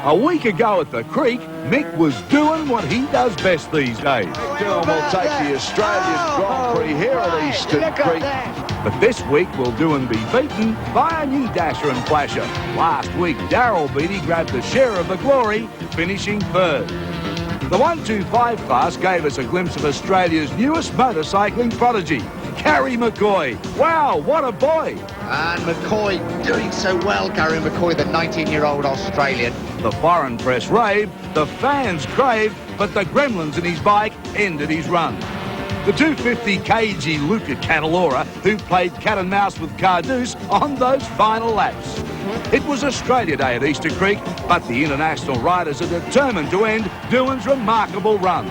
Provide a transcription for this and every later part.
A week ago at the Creek, Mick was doing what he does best these days. Dylan will take the Australian Grand Prix here at Eastern Creek. But this week we'll do and be beaten by a new dasher and flasher. Last week, Darrell Beatty grabbed the share of the glory, finishing third. The 125 class gave us a glimpse of Australia's newest motorcycling prodigy, Garry McCoy. Wow, what a boy! And McCoy doing so well, Gary McCoy, the 19-year-old Australian. The foreign press raved, the fans craved, but the gremlins in his bike ended his run. The 250 kg Luca Catalora, who played cat and mouse with Carduce on those final laps. It was Australia Day at Eastern Creek, but the international riders are determined to end Doohan's remarkable run.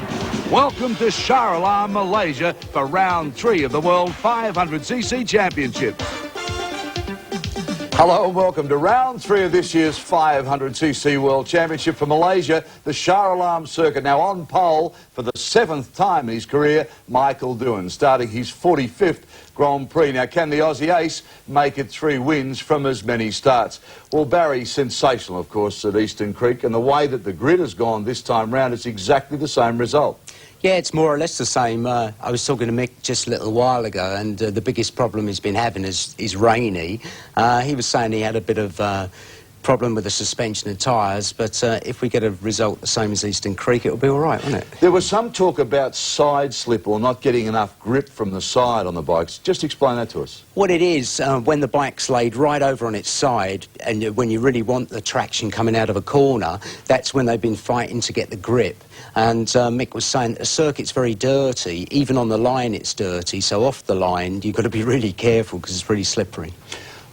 Welcome to Shah, Malaysia for round 3 of the World 500cc Championships. Hello and welcome to round 3 of this year's 500cc World Championship for Malaysia, the Shah Alam circuit. Now on pole for the 7th time in his career, Michael Doohan, starting his 45th Grand Prix. Now, can the Aussie ace make it 3 wins from as many starts? Well, Barry, sensational, of course, at Eastern Creek, and the way that the grid has gone this time round, it's exactly the same result. Yeah, it's more or less the same. I was talking to Mick just a little while ago, and the biggest problem he's been having is rainy. He was saying he had a bit of problem with the suspension and tyres, but if we get a result the same as Eastern Creek, it'll be all right, won't it? There was some talk about side slip or not getting enough grip from the side on the bikes. Just explain that to us. What it is, when the bike's laid right over on its side, and when you really want the traction coming out of a corner, that's when they've been fighting to get the grip. And Mick was saying the circuit's very dirty. Even on the line it's dirty, so off the line you've got to be really careful because it's really slippery.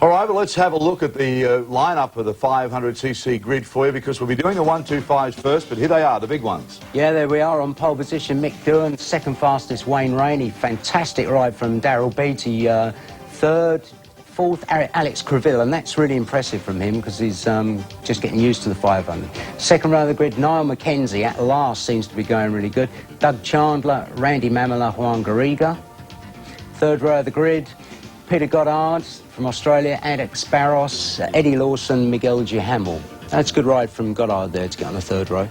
All right, well, let's have a look at the lineup of the 500cc grid for you, because we'll be doing the 125s first, but here they are, the big ones. Yeah, there we are on pole position. Mick Doohan, second fastest Wayne Rainey. Fantastic ride from Darrell Beatty. Third, fourth, Alex Creville, and that's really impressive from him because he's just getting used to the 500. Second row of the grid, Niall Mackenzie at last seems to be going really good. Doug Chandler, Randy Mamela, Juan Garriga. Third row of the grid, Peter Goddard from Australia, Alex Barros, Eddie Lawson, Miguel Gihamel. That's a good ride from Goddard there to get on the third row.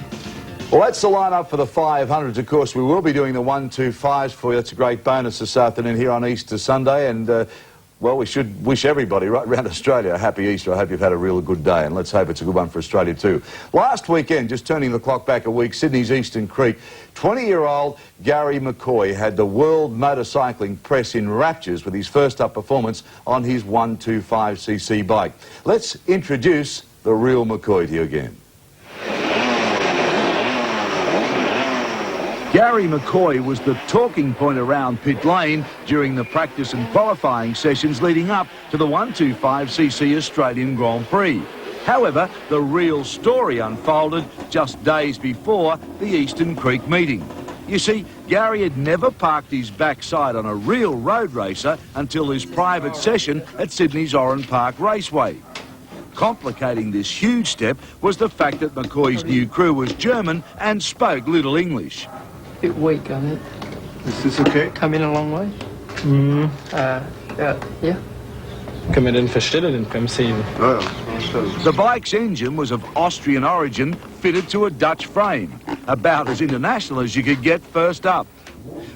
Well, that's the lineup for the 500s. Of course, we will be doing the 125s for you. That's a great bonus this afternoon here on Easter Sunday, and well, we should wish everybody right around Australia a happy Easter. I hope you've had a real good day, and let's hope it's a good one for Australia too. Last weekend, just turning the clock back a week, Sydney's Eastern Creek, 20-year-old Garry McCoy had the world motorcycling press in raptures with his first up performance on his 125cc bike. Let's introduce the real McCoy to you again. Garry McCoy was the talking point around pit lane during the practice and qualifying sessions leading up to the 125cc Australian Grand Prix. However, the real story unfolded just days before the Eastern Creek meeting. You see, Garry had never parked his backside on a real road racer until his private session at Sydney's Oran Park Raceway. Complicating this huge step was the fact that McCoy's new crew was German and spoke little English. Bit weak, I think. Is this okay? Come in a long way. Yeah. Können wir den verstellen in Bremshebel? The bike's engine was of Austrian origin, fitted to a Dutch frame, about as international as you could get first up.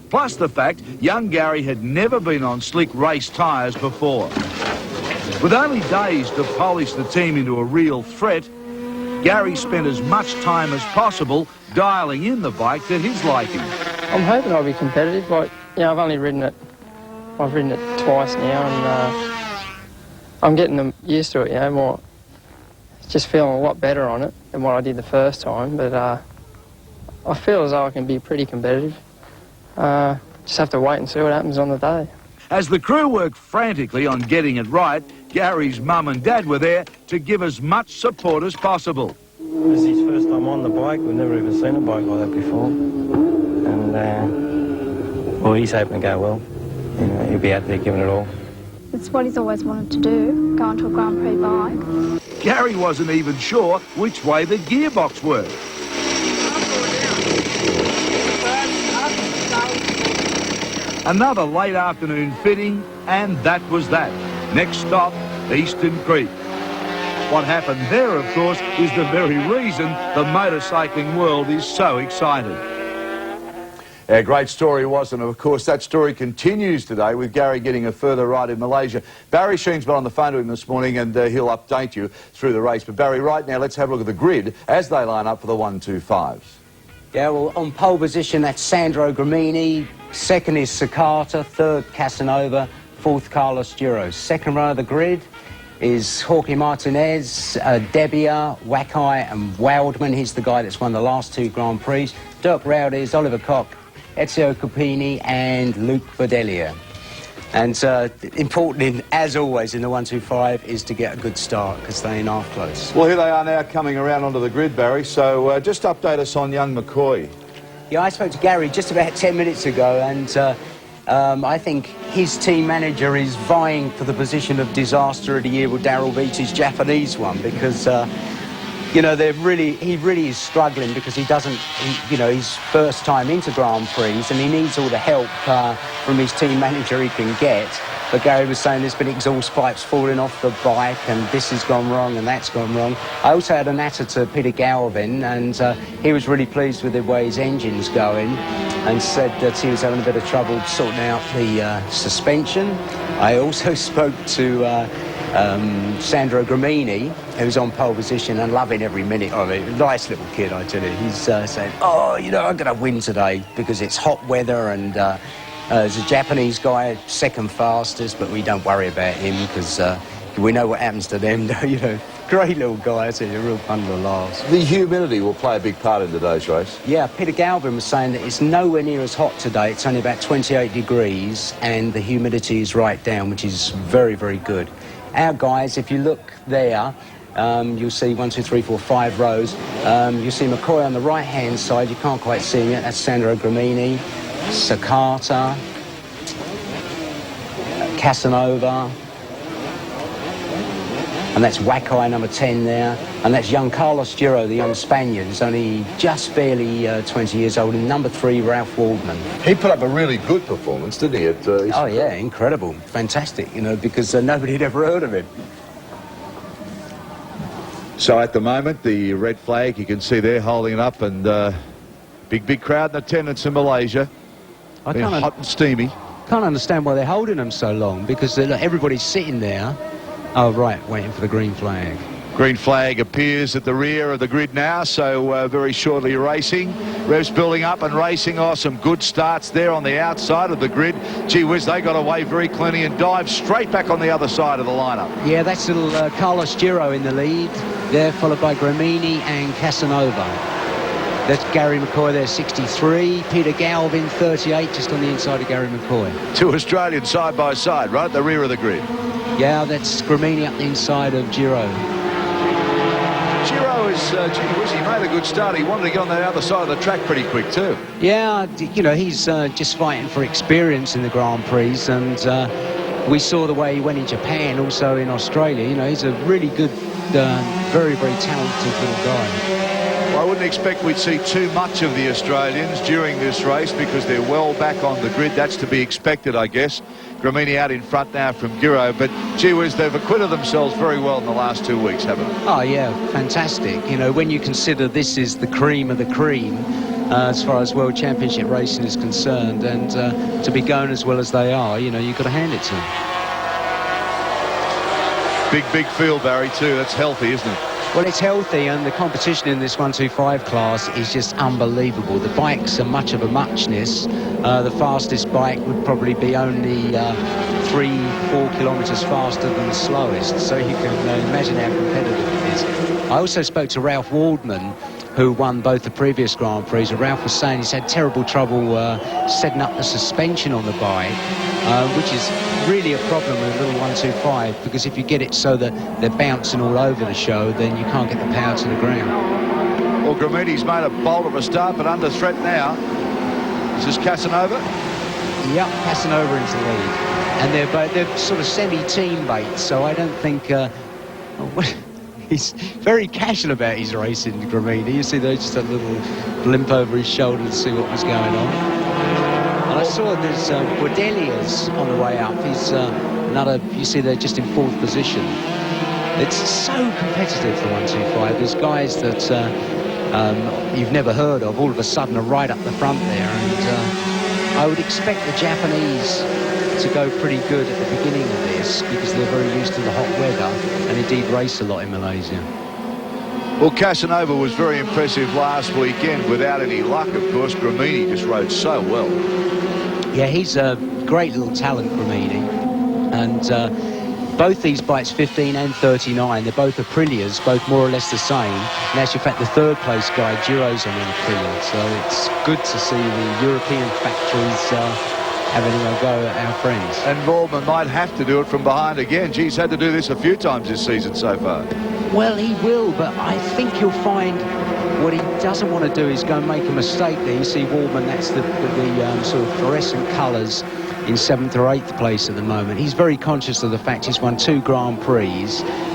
Plus the fact young Garry had never been on slick race tyres before. With only days to polish the team into a real threat, Garry spent as much time as possible dialling in the bike to his liking. I'm hoping I'll be competitive. Like, I've only ridden it. I've ridden it twice now, and I'm getting used to it. More. Just feeling a lot better on it than what I did the first time. But I feel as though I can be pretty competitive. Just have to wait and see what happens on the day. As the crew worked frantically on getting it right, Garry's mum and dad were there to give as much support as possible. This is his first time on the bike. We've never even seen a bike like that before. And, well, he's hoping to go well. He'll be out there giving it all. It's what he's always wanted to do, go onto a Grand Prix bike. Garry wasn't even sure which way the gearbox worked. Another late afternoon fitting, and that was that. Next stop, Eastern Creek. What happened there, of course, is the very reason the motorcycling world is so excited. Yeah, great story, wasn't it? Of course, that story continues today with Gary getting a further ride in Malaysia. Barry Sheene's been on the phone to him this morning, and he'll update you through the race. But Barry, right now, let's have a look at the grid as they line up for the 125s. Yeah, well, on pole position, that's Alessandro Gramigni. Second is Sakata. Third, Casanova. Fourth, Carlos Duro. Second row of the grid is Jorge Martinez, Debbia, Wakai and Waldmann. He's the guy that's won the last 2 Grand Prix. Dirk Rowdies, Oliver Koch, Ezio Cupini and Luke Bedelia. And important, as always, in the 125 is to get a good start because they ain't half close. Well, here they are now coming around onto the grid, Barry. So just update us on young McCoy. Yeah, I spoke to Gary just about 10 minutes ago, and I think his team manager is vying for the position of disaster of the year with Darrell Beatty's Japanese one because, you know, he really is struggling because he doesn't, you know, his first time into Grand Prix and he needs all the help from his team manager he can get. But Gary was saying there's been exhaust pipes falling off the bike and this has gone wrong and that's gone wrong. I also had a natter to Peter Galvin and he was really pleased with the way his engine's going and said that he was having a bit of trouble sorting out the suspension. I also spoke to Alessandro Gramigni, who's on pole position and loving every minute of it. Nice little kid, I tell you. He's saying, oh, you know, I'm going to win today because it's hot weather and there's a Japanese guy, second fastest, but we don't worry about him because we know what happens to them. You know, great little guy. It's a real fun little laughs. The humidity will play a big part in today's race. Yeah, Peter Galvin was saying that it's nowhere near as hot today. It's only about 28 degrees and the humidity is right down, which is very, very good. Our guys, if you look there, you'll see 1, 2, 3, 4, 5 rows. You'll see McCoy on the right-hand side. You can't quite see him yet. That's Alessandro Gramigni, Sakata, Casanova, and that's Wakai, number 10 there. And that's young Carlos Duro, the young Spaniard, who's only just barely 20 years old. And number 3, Ralf Waldmann. He put up a really good performance, didn't he? Oh, yeah, incredible. Fantastic, you know, because nobody had ever heard of him. So at the moment, the red flag, you can see there holding it up, and big crowd in attendance in Malaysia. Been hot and steamy. Can't understand why they're holding them so long, because everybody's sitting there. Oh, right, waiting for the green flag. Green flag appears at the rear of the grid now, so very shortly racing. Revs building up and racing. Oh, some good starts there on the outside of the grid. Gee whiz, they got away very cleanly and dived straight back on the other side of the lineup. Yeah, that's little Carlos Duro in the lead there, followed by Gramigni and Casanova. That's Gary McCoy there, 63. Peter Galvin, 38, just on the inside of Gary McCoy. 2 Australians side by side, right at the rear of the grid. Yeah, that's Gramigni up the inside of Duro. Duro is, gee whiz, he made a good start. He wanted to get on the other side of the track pretty quick too. Yeah, you know, he's just fighting for experience in the Grand Prix, and we saw the way he went in Japan, also in Australia. You know, he's a really good, very, very talented little guy. I wouldn't expect we'd see too much of the Australians during this race because they're well back on the grid. That's to be expected, I guess. Gramigni out in front now from Giro, but gee whiz, they've acquitted themselves very well in the last 2 weeks, haven't they? Oh, yeah, fantastic. You know, when you consider this is the cream of the cream as far as World Championship racing is concerned, and to be going as well as they are, you know, you've got to hand it to them. Big field, Barry, too. That's healthy, isn't it? Well, it's healthy, and the competition in this 125 class is just unbelievable. The bikes are much of a muchness. The fastest bike would probably be only 3-4 kilometres faster than the slowest, so you can imagine how competitive it is. I also spoke to Ralf Waldmann, who won both the previous Grand Prix. Ralf was saying he's had terrible trouble setting up the suspension on the bike, which is really a problem with a little 125, because if you get it so that they're bouncing all over the show, then you can't get the power to the ground. Well, Gramigni's made a bolt of a start, but under threat now. Is this Casanova? Yep, Casanova is the lead. And they're sort of semi-teammates, so I don't think... He's very casual about his racing, Gramigni. You see there just a little blimp over his shoulder to see what was going on. And I saw there's Bordelia's on the way up. He's another, you see they're just in 4th position. It's so competitive, the 125. There's guys that you've never heard of, all of a sudden are right up the front there, and I would expect the Japanese to go pretty good at the beginning of this because they're very used to the hot weather and indeed race a lot in Malaysia. Well, Casanova was very impressive last weekend without any luck, of course. Gramigni just rode so well. Yeah, he's a great little talent, Gramigni, and both these bikes, 15 and 39, they're both Aprilias, both more or less the same. And actually, in fact, the third place guy, Giro's on an Aprilia, so it's good to see the European factories having a go at our friends. And Waldmann might have to do it from behind again. Gee, he's had to do this a few times this season so far. Well, he will, but I think you'll find what he doesn't want to do is go and make a mistake there. You see Waldmann, that's the sort of fluorescent colours in 7th or 8th place at the moment. He's very conscious of the fact he's won 2 Grand Prix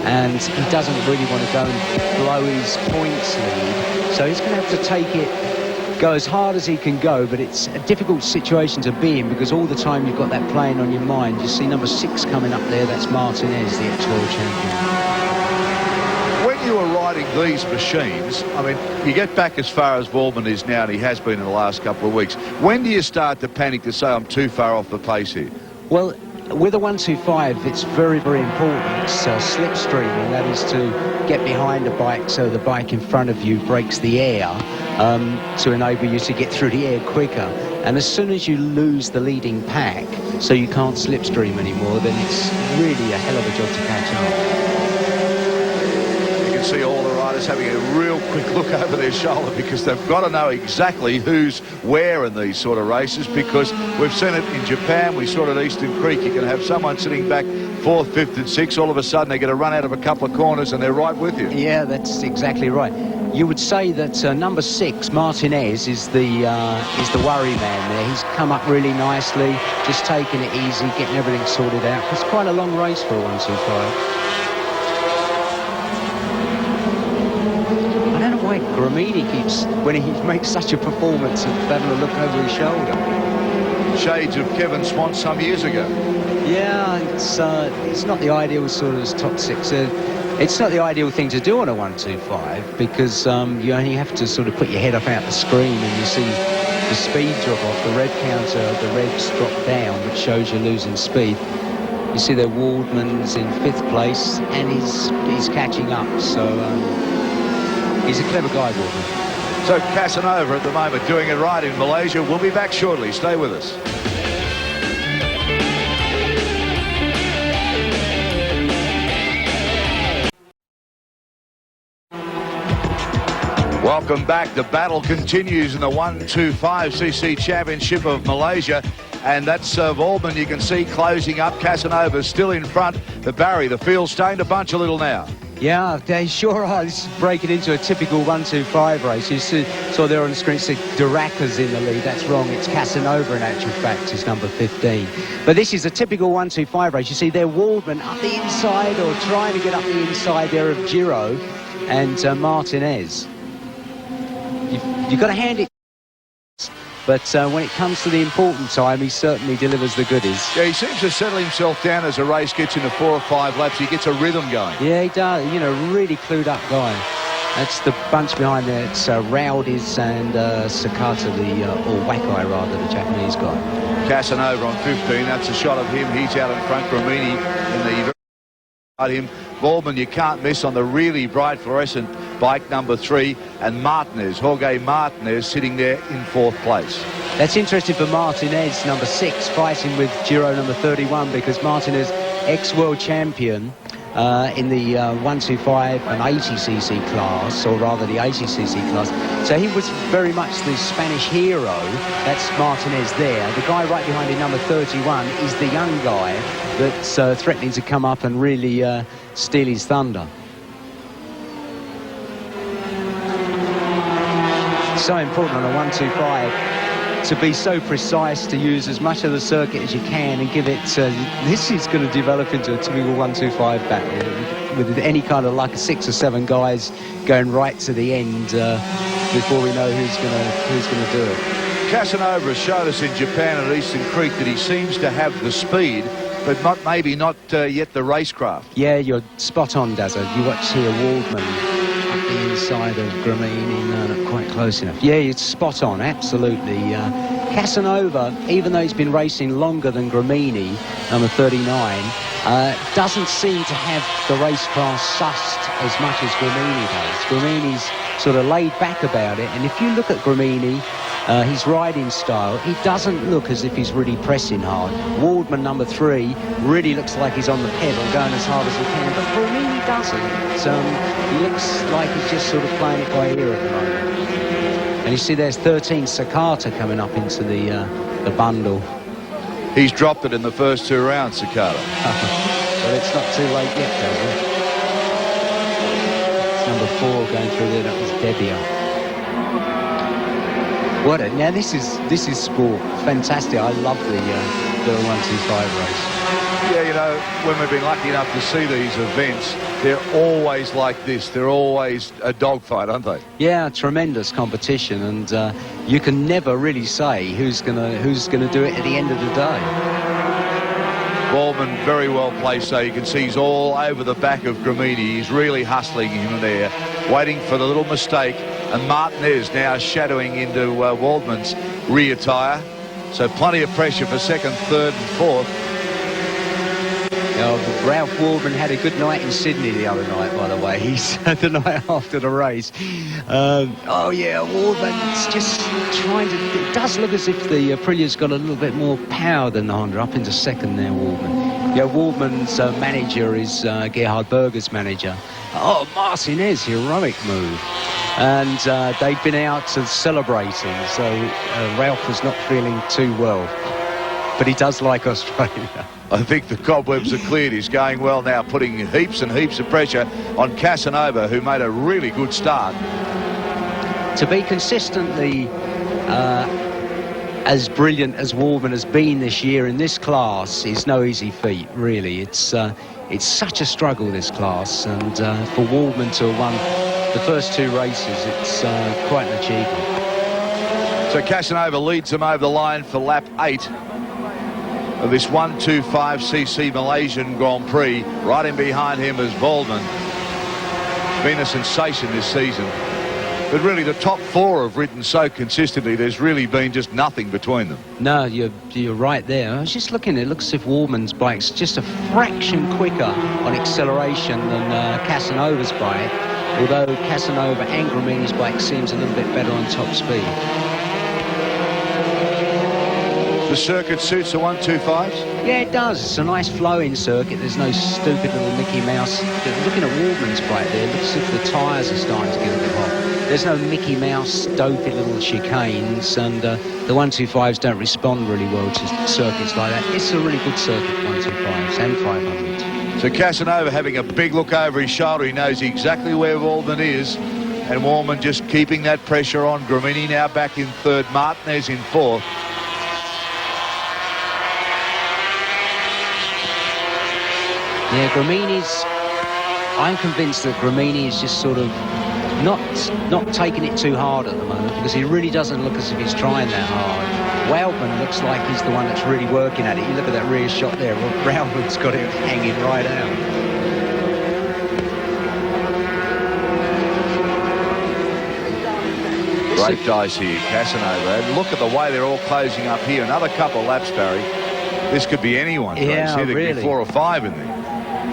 and he doesn't really want to go and blow his points lead. So he's going to have to take it, go as hard as he can go, but it's a difficult situation to be in because all the time you've got that playing on your mind. You see number 6 coming up there, that's Martinez, the ex-world champion. When you are riding these machines, I mean, you get back as far as Waldmann is now, and he has been in the last couple of weeks. When do you start to panic to say, I'm too far off the pace here? Well, with a 125, it's very, very important slipstreaming, that is to get behind a bike so the bike in front of you breaks the air to enable you to get through the air quicker. And as soon as you lose the leading pack, so you can't slipstream anymore, then it's really a hell of a job to catch up. See all the riders having a real quick look over their shoulder because they've got to know exactly who's where in these sort of races, because we've seen it in Japan, we saw it at Eastern Creek. You can have someone sitting back 4th, 5th and 6th, all of a sudden they're going to run out of a couple of corners and they're right with you. Yeah, that's exactly right. You would say that number 6, Martinez, is the worry man there. He's come up really nicely, just taking it easy, getting everything sorted out. It's quite a long race for a 125. Gramigni keeps, when he makes such a performance, having a look over his shoulder. Shades of Kevin Swan some years ago. Yeah, it's not the ideal sort of top 6. It's not the ideal thing to do on a 125 because you only have to sort of put your head up out the screen and you see the speed drop off, the rev counter, the revs drop down, which shows you're losing speed. You see that Waldmann's in 5th place and he's catching up, so he's a clever guy, Waldmann. So Casanova at the moment doing it right in Malaysia. We'll be back shortly. Stay with us. Welcome back. The battle continues in the 125cc Championship of Malaysia. And that's Waldmann, you can see, closing up. Casanova still in front. The Barry, the field starting to bunch a little now. Yeah, they sure are. This is breaking into a typical 125 race. You saw there on the screen, it said Darrell's in the lead. That's wrong. It's Casanova, in actual fact, is number 15. But this is a typical 125 race. You see there, Waldmann up the inside, or trying to get up the inside there of Giro and Martinez. You've got to hand it. But when it comes to the important time, he certainly delivers the goodies. Yeah, he seems to settle himself down as the race gets into 4 or 5 laps. He gets a rhythm going. Yeah, he does. You know, really clued up guy. That's the bunch behind there. It's Rowdies and Sakata, or Wakai rather, the Japanese guy. Casanova on 15. That's a shot of him. He's out in front. Gramigni in the him. Waldmann, you can't miss on the really bright fluorescent bike number 3, and Martinez, Jorge Martinez, sitting there in 4th place. That's interesting for Martinez, number 6, fighting with Giro number 31, because Martinez, ex-world champion in the 125 and 80cc class, or rather the 80cc class. So he was very much the Spanish hero. That's Martinez there. The guy right behind him, number 31, is the young guy that's threatening to come up and really steal his thunder. So important on a 125 to be so precise, to use as much of the circuit as you can and give it. This is going to develop into a typical 125 battle with any kind of luck. 6 or 7 guys going right to the end before we know who's going to do it. Casanova has showed us in Japan at Eastern Creek that he seems to have the speed but maybe not yet the racecraft. Yeah, you're spot on, Dazza. You watch here Waldmann up the inside of Gramigni, no, not quite close enough. Yeah, it's spot on, absolutely. Casanova, even though he's been racing longer than Gramigni, number 39, doesn't seem to have the racecraft sussed as much as Gramigni does. Gramigni's sort of laid back about it, and if you look at Gramigni, his riding style, he doesn't look as if he's really pressing hard. Waldmann, number 3, really looks like he's on the pedal, going as hard as he can, but Gramigni doesn't. He looks like he's just sort of playing it by ear at the moment. And you see there's 13 Sakata coming up into the bundle. He's dropped it in the first 2 rounds, Sakata. Well, it's not too late yet, though. It's number 4 going through there. That was Debbia. Now this is sport. Fantastic. I love the 125 race. Yeah, you know, when we've been lucky enough to see these events, they're always like this. They're always a dogfight, aren't they? Yeah, tremendous competition, and you can never really say who's gonna do it at the end of the day. Waldmann very well placed, so you can see he's all over the back of Gramigni. He's really hustling him there, waiting for the little mistake. And Martinez now shadowing into Waldmann's rear tyre. So plenty of pressure for 2nd, 3rd and 4th. Ralf Waldmann had a good night in Sydney the other night, by the way. He's the night after the race. Oh yeah, Waldmann's just trying to... It does look as if the Aprilia's got a little bit more power than the Honda. Up into 2nd there, Waldmann. Yeah, Waldmann's manager is Gerhard Berger's manager. Oh, Martinez, heroic move. And they'd been out celebrating, so Ralf was not feeling too well. But he does like Australia. I think the cobwebs are cleared. He's going well now, putting heaps and heaps of pressure on Casanova, who made a really good start. To be consistently as brilliant as Waldmann has been this year in this class is no easy feat, really. It's such a struggle, this class, and for Waldmann to have won the first 2 races, it's quite an achievement. So Casanova leads him over the line for lap 8 of this 125cc Malaysian Grand Prix. Right in behind him is Waldmann. Been a sensation this season. But really, the top 4 have ridden so consistently, there's really been just nothing between them. No, you're right there. I was just looking, it looks as if Waldmann's bike's just a fraction quicker on acceleration than Casanova's bike, although Casanova and Gramigni's bike seems a little bit better on top speed. The circuit suits the 125s? Yeah, it does. It's a nice flowing circuit. There's no stupid little Mickey Mouse. Looking at Waldmann's bike there, it looks as if the tyres are starting to get a bit hot. There's no Mickey Mouse dopey little chicanes, and the 125s don't respond really well to circuits like that. It's a really good circuit, 125s and 500s. So Casanova having a big look over his shoulder. He knows exactly where Waldmann is, and Waldmann just keeping that pressure on. Gramigni now back in 3rd, Martinez in 4th. Yeah, I'm convinced that Gramigni is just sort of not taking it too hard at the moment, because he really doesn't look as if he's trying that hard. Waldmann looks like he's the one that's really working at it. You look at that rear shot there, Waldmann's got it hanging right out. Great dice here, Casanova. And look at the way they're all closing up here. Another couple of laps, Barry. This could be anyone's race. Here there could be 4 or 5 in there.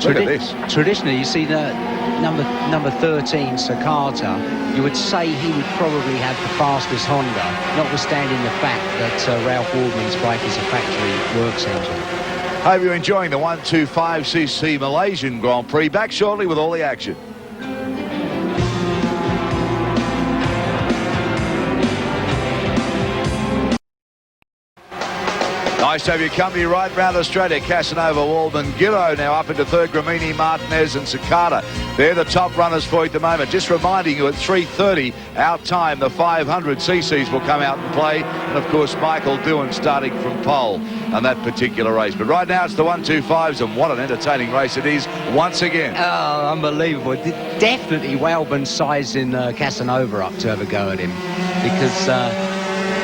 Look at this. Traditionally, you see the number 13, Sakata, you would say he would probably have the fastest Honda, notwithstanding the fact that Ralf Waldmann's bike is a factory works engine. Hope you're enjoying the 125cc Malaysian Grand Prix. Back shortly with all the action. Nice to have your company right round Australia. Casanova, Waldmann, Giro now up into 3rd, Gramigni, Martinez and Sakata. They're the top runners for you at the moment. Just reminding you, at 3:30 our time, the 500cc's will come out and play. And of course, Michael Doohan starting from pole on that particular race. But right now it's the 125s, and what an entertaining race it is once again. Oh, unbelievable. Definitely Waldmann sizing Casanova up to have a go at him, because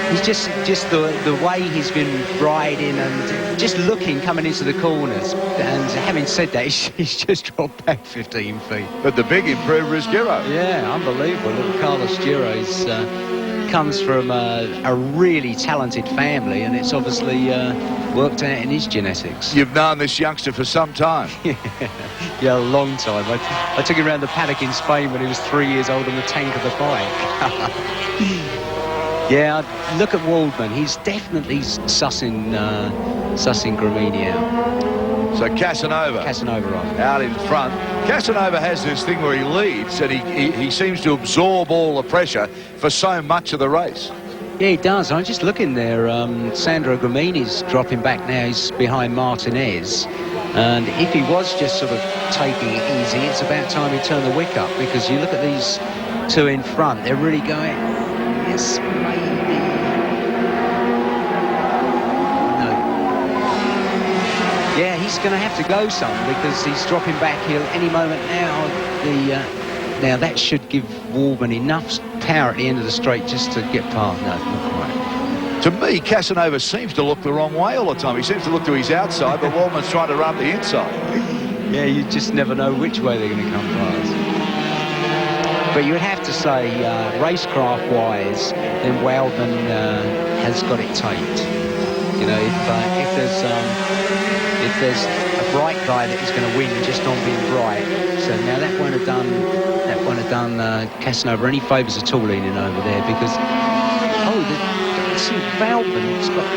He's just the way he's been riding and just looking, coming into the corners. And having said that, he's just dropped back 15 feet. But the big improver is Giro. Yeah, unbelievable. Little Carlos Giro comes from a really talented family, and it's obviously worked out in his genetics. You've known this youngster for some time. Yeah, a long time. I took him around the paddock in Spain when he was 3 years old on the tank of the bike. Yeah, look at Waldmann. He's definitely sussing Gramigni out. So Casanova right. out in front. Casanova has this thing where he leads and he seems to absorb all the pressure for so much of the race. Yeah, he does. I'm just looking there. Alessandro Gramigni's dropping back now. He's behind Martinez. And if he was just sort of taking it easy, it's about time he turned the wick up, because you look at these two in front, they're really going, yes, maybe. No. Yeah, he's going to have to go some, because he's dropping back here any moment now. Now that should give Waldmann enough power at the end of the straight just to get past. No, not quite. To me, Casanova seems to look the wrong way all the time. He seems to look to his outside, but Waldmann's trying to run the inside. Yeah, you just never know which way they're going to come past. But you would have to say, racecraft-wise, then Waldmann has got it taped. You know, if there's a bright guy that is going to win just on being bright, so now that won't have done Casanova any favours at all leaning over there, because see Waldmann's got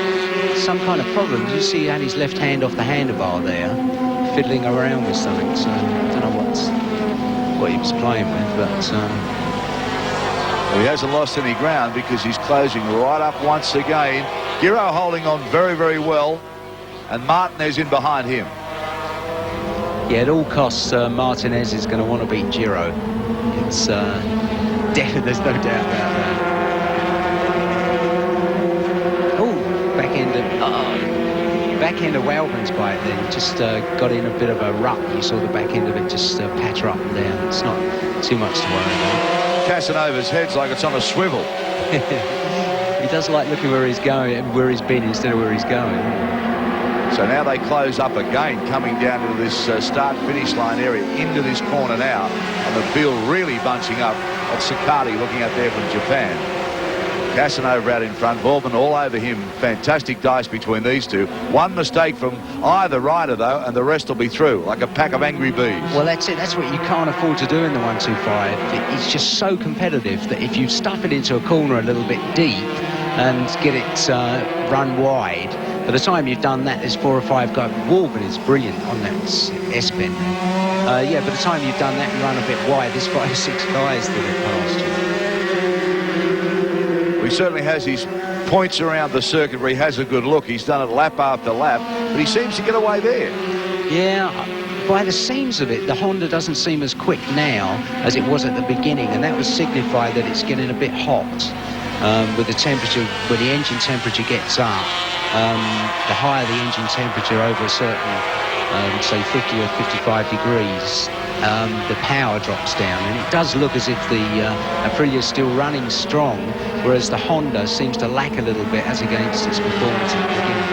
some kind of problem. You see he had his left hand off the handlebar there, fiddling around with something. So I don't know what he was playing with, but well, he hasn't lost any ground because he's closing right up once again. Giro holding on very, very well, and Martinez in behind him. Yeah, at all costs, Martinez is going to want to beat Giro. It's definitely, there's no doubt about that. Back end of Waldmann's bike then just got in a bit of a rut. You saw the back end of it just patter up and down. It's not too much to worry about. Casanova's head's like it's on a swivel. He does like looking where he's going, where he's been instead of where he's going. So now they close up again, coming down to this start-finish line area, into this corner now, and the field really bunching up. That's Sakati looking out there from Japan. Casanova out in front, Waldmann all over him. Fantastic dice between these two. One mistake from either rider, though, and the rest will be through, like a pack of angry bees. Well, that's it. That's what you can't afford to do in the 125. It's just so competitive that if you stuff it into a corner a little bit deep and get it run wide, by the time you've done that, there's 4 or 5 guys. Waldmann is brilliant on that S-bend. Yeah, by the time you've done that and run a bit wide, there's 5 or 6 guys that have passed you. He certainly has his points around the circuit where he has a good look. He's done it lap after lap, but he seems to get away there. Yeah, by the seams of it, the Honda doesn't seem as quick now as it was at the beginning, and that would signify that it's getting a bit hot with the temperature. When the engine temperature gets up, the higher the engine temperature over a certain, say 50 or 55 degrees, the power drops down, and it does look as if the Aprilia is still running strong, whereas the Honda seems to lack a little bit as against its performance at the beginning.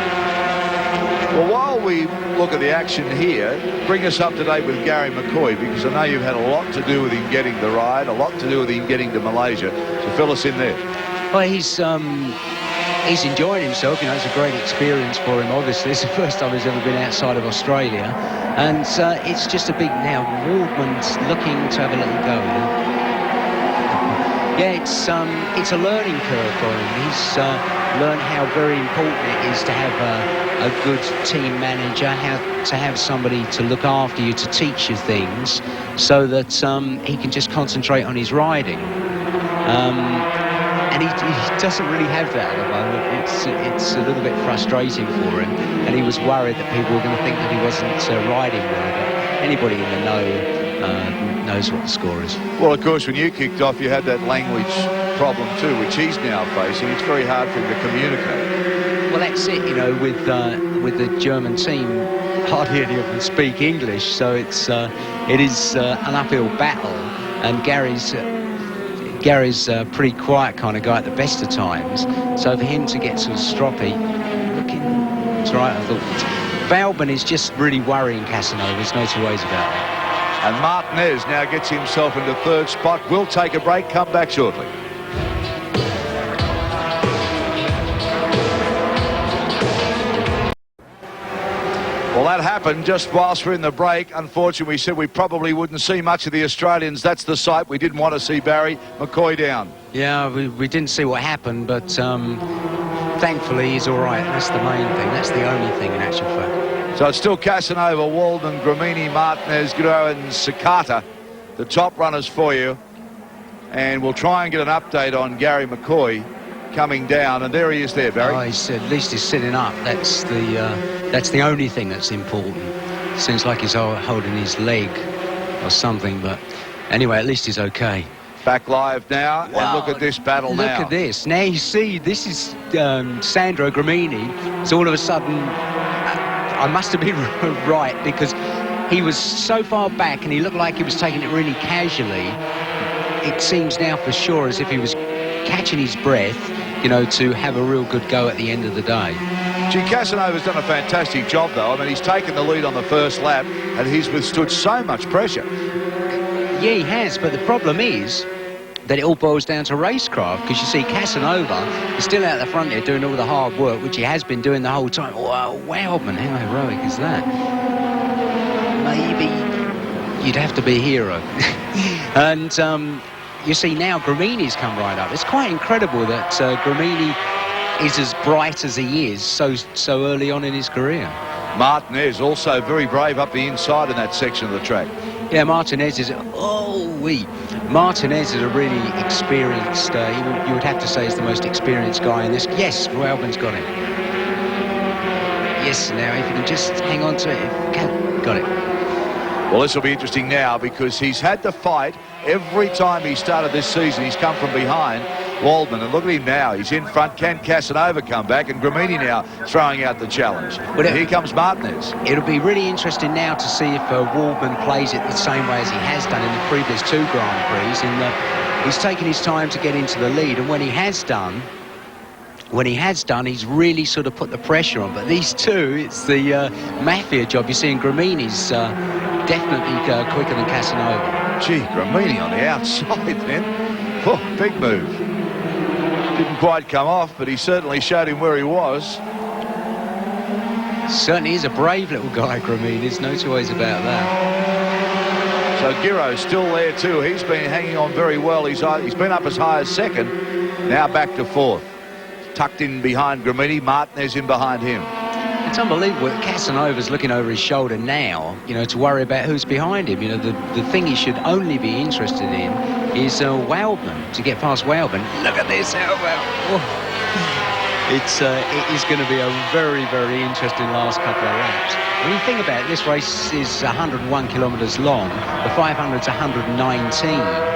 Well, while we look at the action here, bring us up to date with Gary McCoy, because I know you've had a lot to do with him getting the ride, a lot to do with him getting to Malaysia, so fill us in there. Well, he's enjoying himself. You know, it's a great experience for him, obviously. It's the first time he's ever been outside of Australia. And it's just a big... Now, Waldmann's looking to have a little go. Yeah, it's a learning curve for him. He's learned how very important it is to have a good team manager, how to have somebody to look after you, to teach you things, so that he can just concentrate on his riding. And he doesn't really have that at the moment. It's a little bit frustrating for him, and he was worried that people were going to think that he wasn't riding well. But anybody in the know knows what the score is. Well, of course, when you kicked off, you had that language problem too, which he's now facing. It's very hard for him to communicate. Well, that's it. You know, with the German team, hardly any of them speak English, so it is an uphill battle, and Gary's Gary's a pretty quiet kind of guy at the best of times. So for him to get sort of stroppy, looking, it's right, I thought. Waldmann is just really worrying Casanova, there's no two ways about it. And Martinez now gets himself into third spot. We'll take a break, come back shortly. Well, that happened just whilst we're in the break. Unfortunately, we said we probably wouldn't see much of the Australians. That's the sight we didn't want to see, Barry. McCoy down. Yeah, we didn't see what happened, but thankfully he's all right. That's the main thing. That's the only thing in actual fact. So it's still Casanova, Waldmann, Gramigni, Martinez, Guerrero and Sakata, the top runners for you. And we'll try and get an update on Gary McCoy coming down. And there he is there, Barry. Oh, at least he's sitting up. That's the only thing that's important. Seems like he's holding his leg or something, but anyway, at least he's okay. Back live now, Wow. and look at this battle now. Look at this. Now you see, this is Alessandro Gramigni. So all of a sudden, I must have been right, because he was so far back and he looked like he was taking it really casually. It seems now for sure as if he was catching his breath, you know, to have a real good go at the end of the day. Gee, Casanova's done a fantastic job, though. I mean, he's taken the lead on the first lap, and he's withstood so much pressure. Yeah, he has, but the problem is that it all boils down to racecraft, because you see Casanova is still out the front there doing all the hard work, which he has been doing the whole time. Wow, Waldmann, how heroic is that? Maybe you'd have to be a hero. And you see now Gramigni's come right up. It's quite incredible that Gramigni is as bright as he is so early on in his career. Martinez also very brave up the inside in that section of the track. Yeah, Martinez is Martinez is a really experienced, you would have to say is the most experienced guy in this. Yes, Waldmann's got it. Yes, now if you can just hang on to it. Got it. Well, this will be interesting now, because he's had to fight every time he started this season. He's come from behind Waldmann, and look at him now. He's in front. Can Casanova come back? And Gramigni now throwing out the challenge. But here comes Martinez. It'll be really interesting now to see if Waldmann plays it the same way as he has done in the previous two Grand Prix, in that he's taken his time to get into the lead, and when he has done, he's really sort of put the pressure on. But these two, it's the mafia job. You're seeing Gramigni's definitely quicker than Casanova. Gee, Gramigni on the outside then. Oh, big move. Didn't quite come off, but he certainly showed him where he was. Certainly is a brave little guy, Gramigni. There's no two ways about that. So Guerrero's still there too. He's been hanging on very well. He's been up as high as second. Now back to fourth. Tucked in behind Gramigni. Martinez in behind him. It's unbelievable that Casanova's looking over his shoulder now, you know, to worry about who's behind him. You know, the thing he should only be interested in is Waldmann, to get past Waldmann. Look at this, how about... Oh. It is going to be a very, very interesting last couple of laps. When you think about it, this race is 101 kilometres long. The 500's 119.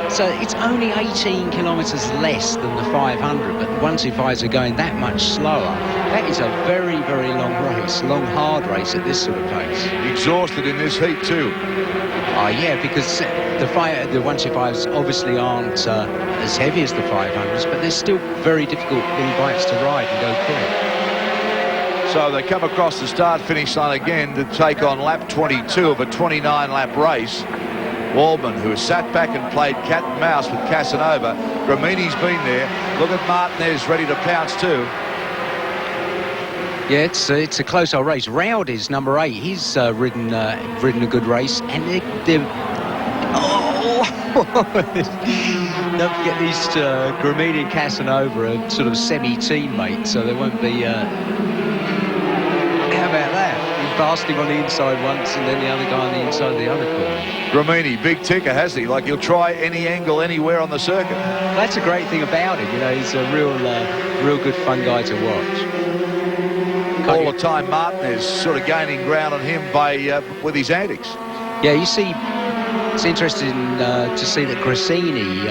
So it's only 18 kilometres less than the 500, but the 125s are going that much slower. That is a very, very long race, long, hard race at this sort of pace. Exhausted in this heat too. Oh, yeah, because the 125s obviously aren't as heavy as the 500s, but they're still very difficult little bikes to ride and go quick. So they come across the start-finish line again to take on lap 22 of a 29-lap race. Waldmann, who has sat back and played cat and mouse with Casanova. Gramigni's been there. Look at Martinez ready to pounce too. Yeah, it's a close old race. Rowdy's number 8. He's ridden a good race, and they're don't forget these Gramigni and Casanova are sort of semi-teammates, so they won't be. How about that? He passed him on the inside once, and then the other guy on the inside of the other corner. Gramigni, big ticker, hasn't he? Like he'll try any angle anywhere on the circuit. That's a great thing about him. You know, he's a real good fun guy to watch. All the time, Martinez sort of gaining ground on him by with his antics. Yeah, you see, it's interesting to see that Grassini,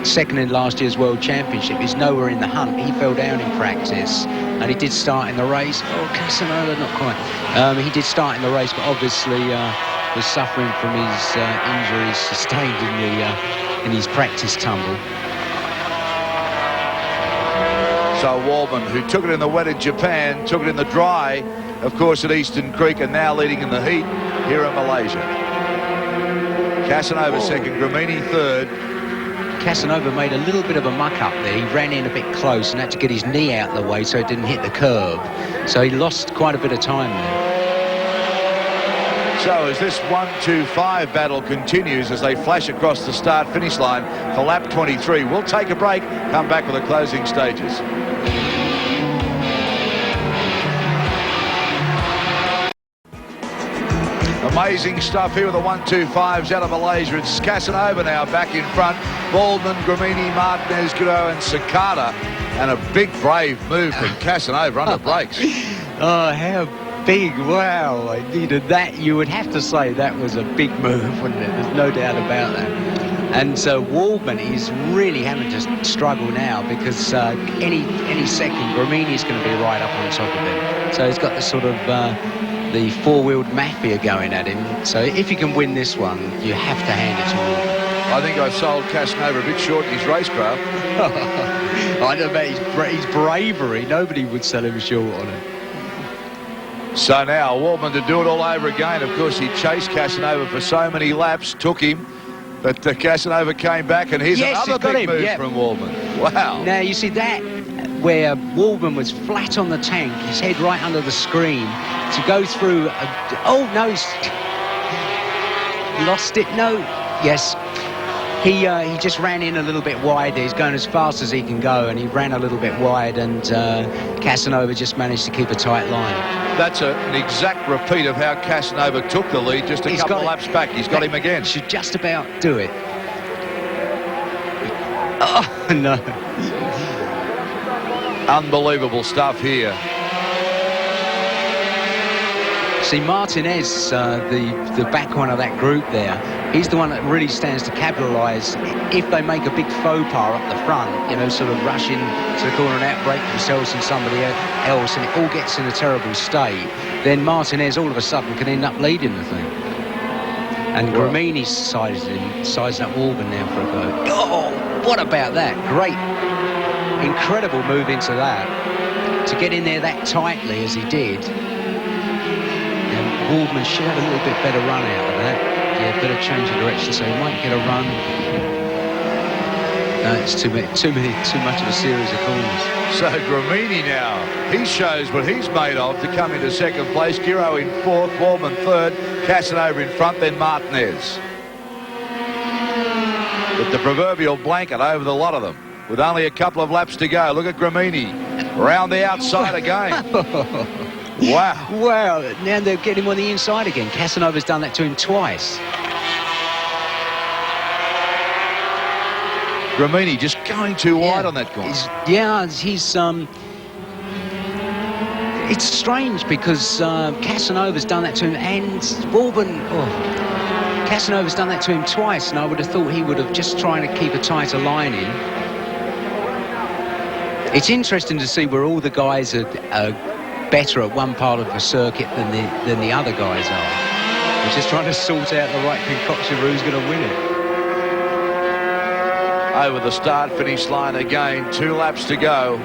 second in last year's World Championship, is nowhere in the hunt. He fell down in practice, and he did start in the race. Oh, Casanova, not quite. He did start in the race, but obviously was suffering from his injuries sustained in the in his practice tumble. So Waldmann, who took it in the wet in Japan, took it in the dry, of course, at Eastern Creek, and now leading in the heat here in Malaysia. Casanova second, Gramigni third. Casanova made a little bit of a muck up there. He ran in a bit close and had to get his knee out of the way so it didn't hit the curb. So he lost quite a bit of time there. So as this 1-2-5 battle continues, as they flash across the start-finish line for lap 23, we'll take a break, come back with the closing stages. Amazing stuff here with the 1-2-5s out of Malaysia. It's Casanova now back in front. Waldmann, Gramigni, Martinez, Guerrero and Sakata. And a big, brave move from Casanova under brakes. Oh, how big. Wow, I needed that. You would have to say that was a big move, wouldn't it? There's no doubt about that. And so Waldmann is really having to struggle now because any second, Gramigni's going to be right up on top of him. So he's got this sort of... the four-wheeled mafia going at him. So if you can win this one, you have to hand it to Waldmann. I think I sold Casanova a bit short in his racecraft. I don't know about his bravery. Nobody would sell him short on it. So now Waldmann to do it all over again. Of course, he chased Casanova for so many laps, took him, but Casanova came back, and here's another big move from Waldmann. Wow. Now, you see that where Waldmann was flat on the tank, his head right under the screen, to go through... oh, no, he's lost it. No. Yes. He just ran in a little bit wide. He's going as fast as he can go, and he ran a little bit wide, and Casanova just managed to keep a tight line. That's an exact repeat of how Casanova took the lead just a couple of laps back. He's got him again. Should just about do it. Oh, no. Unbelievable stuff here. See, Martinez, the back one of that group there, he's the one that really stands to capitalise if they make a big faux pas up the front, you know, sort of rush in to the corner and outbrake themselves and somebody else, and it all gets in a terrible state, then Martinez all of a sudden can end up leading the thing. And Gramigni sizing up Waldmann now for a go. Oh, what about that? Great. Incredible move into that. To get in there that tightly as he did. And Waldmann should have a little bit better run out of that. Yeah, better change of direction so he might get a run. No, it's too much of a series of corners. So Gramigni now, he shows what he's made of to come into second place. Guerrero in fourth, Waldmann third, Casanova in front, then Martinez. With the proverbial blanket over the lot of them, with only a couple of laps to go. Look at Gramigni, round the outside again. Wow. Wow, now they'll get him on the inside again. Casanova's done that to him twice. Gramigni just going too wide on that corner. It's strange because Casanova's done that to him, and Waldmann, Casanova's done that to him twice, and I would have thought he would have just trying to keep a tighter line in. It's interesting to see where all the guys are better at one part of the circuit than the other guys are. We're just trying to sort out the right concoction of who's going to win it. Over the start-finish line again, 2 laps to go.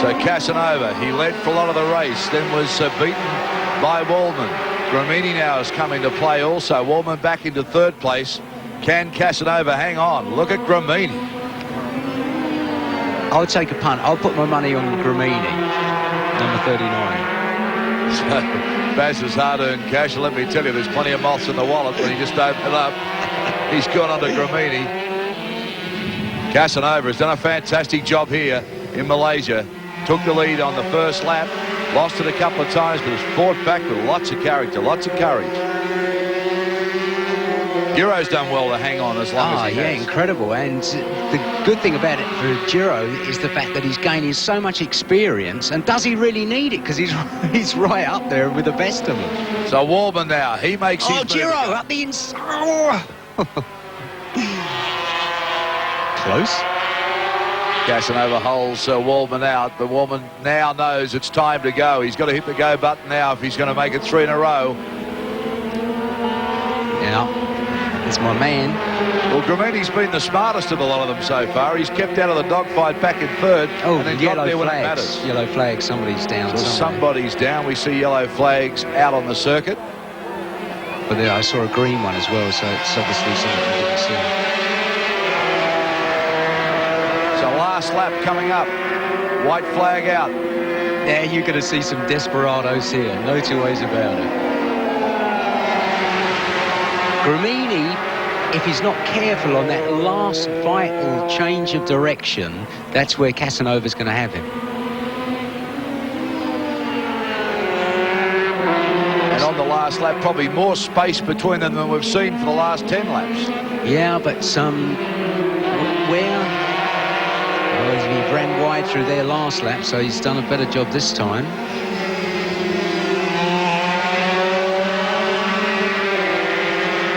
So Casanova, he led for a lot of the race, then was beaten by Waldmann. Gramigni now is coming to play also. Waldmann back into third place. Can Casanova hang on? Look at Gramigni. I'll take a punt. I'll put my money on Gramigni, number 39. So, Baz's hard-earned cash, and let me tell you, there's plenty of moths in the wallet when he just opened it up. He's gone on to Gramigni. Casanova has done a fantastic job here in Malaysia. Took the lead on the first lap, lost it a couple of times, but has fought back with lots of character, lots of courage. Giro's done well to hang on as long as he has. Incredible. And the good thing about it for Giro is the fact that he's gaining so much experience. And does he really need it? Because he's right up there with the best of them. So Waldmann now, he makes his move. Giro up the inside. Oh. Close. Casanova holds Waldmann out, but Waldmann now knows it's time to go. He's got to hit the go button now if he's going to make it 3 in a row. Now, That's my man. Well, Gramigni's been the smartest of a lot of them so far. He's kept out of the dogfight back in third. Oh, and then yellow got there when it flags. matters. Yellow flag, somebody's down. So somebody's down. We see yellow flags out on the circuit. But there, I saw a green one as well, so it's obviously something we didn't see. So last lap coming up. White flag out. Yeah, you're going to see some desperados here. No two ways about it. Gramigni, if he's not careful on that last vital change of direction, that's where Casanova's going to have him. And on the last lap, probably more space between them than we've seen for the last 10 laps. Yeah, but where? Well, he ran wide through their last lap, so he's done a better job this time.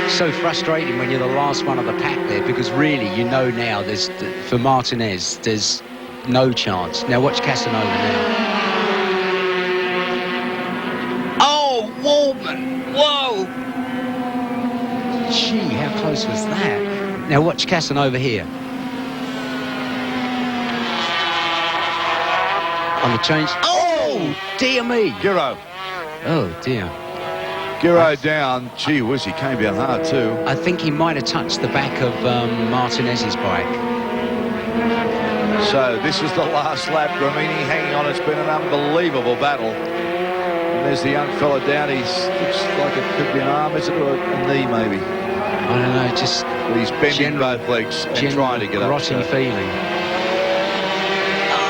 So frustrating when you're the last one of the pack there, because really, you know now, for Martinez, there's no chance. Now watch Casanova now. Oh, Waldmann! Whoa! Gee, how close was that? Now watch Casanova here. On the change. Oh, dear me. Giro. Oh, dear. Giro down. Gee whiz, he came down hard too. I think he might have touched the back of Martinez's bike. So this is the last lap. Gramigni hanging on. It's been an unbelievable battle. And there's the young fella down. He looks like it could be an arm, is it, or a knee maybe? I don't know, just... But he's bending both legs and trying to get up. Rotting feeling.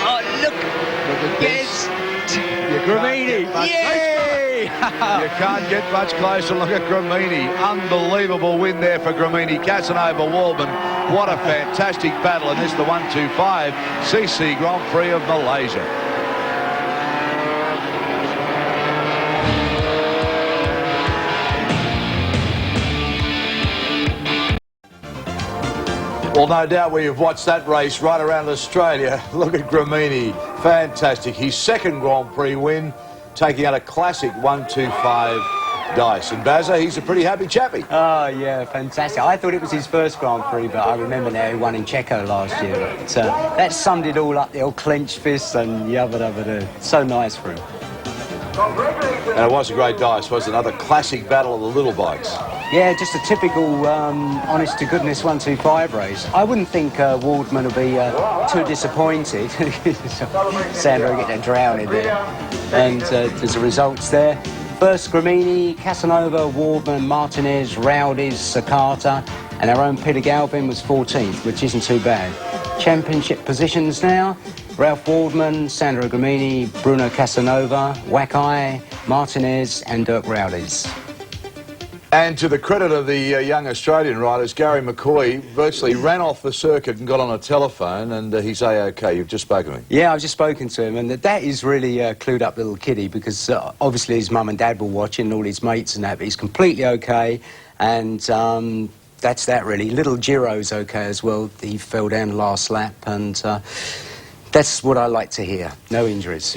Oh, look! Look at Yes! this. Gramigni! Yay! You can't get much closer. Look at Gramigni. Unbelievable win there for Gramigni. Casanova, Waldmann. What a fantastic battle. And this is the 125cc Grand Prix of Malaysia. Well, no doubt we've watched that race right around Australia. Look at Gramigni. Fantastic. His second Grand Prix win, taking out a classic 125 dice. And Bazza, he's a pretty happy chappy. Oh, yeah, fantastic. I thought it was his first Grand Prix, but I remember now he won in Checo last year. But, that summed it all up, the old clenched fists and yabba dabba doo. So nice for him. And it was a great dice, was another classic battle of the little bikes. Yeah, just a typical, honest-to-goodness 125 race. I wouldn't think Waldmann will be too disappointed. Sandro getting a drown in there. And there's the results there. First, Gramigni, Casanova, Waldmann, Martinez, Rowdies, Sakata, and our own Peter Galvin was 14th, which isn't too bad. Championship positions now. Ralf Waldmann, Sandro Gramigni, Bruno Casanova, Wackeye, Martinez, and Dirk Rowdies. And to the credit of the young Australian riders, Gary McCoy virtually ran off the circuit and got on a telephone, and he's A-OK. You've just spoken to him. Yeah, I've just spoken to him, and that is really a clued up little kiddie, because obviously his mum and dad were watching, and all his mates and that, but he's completely OK, and that's that really. Little Giro's OK as well. He fell down the last lap, and that's what I like to hear. No injuries.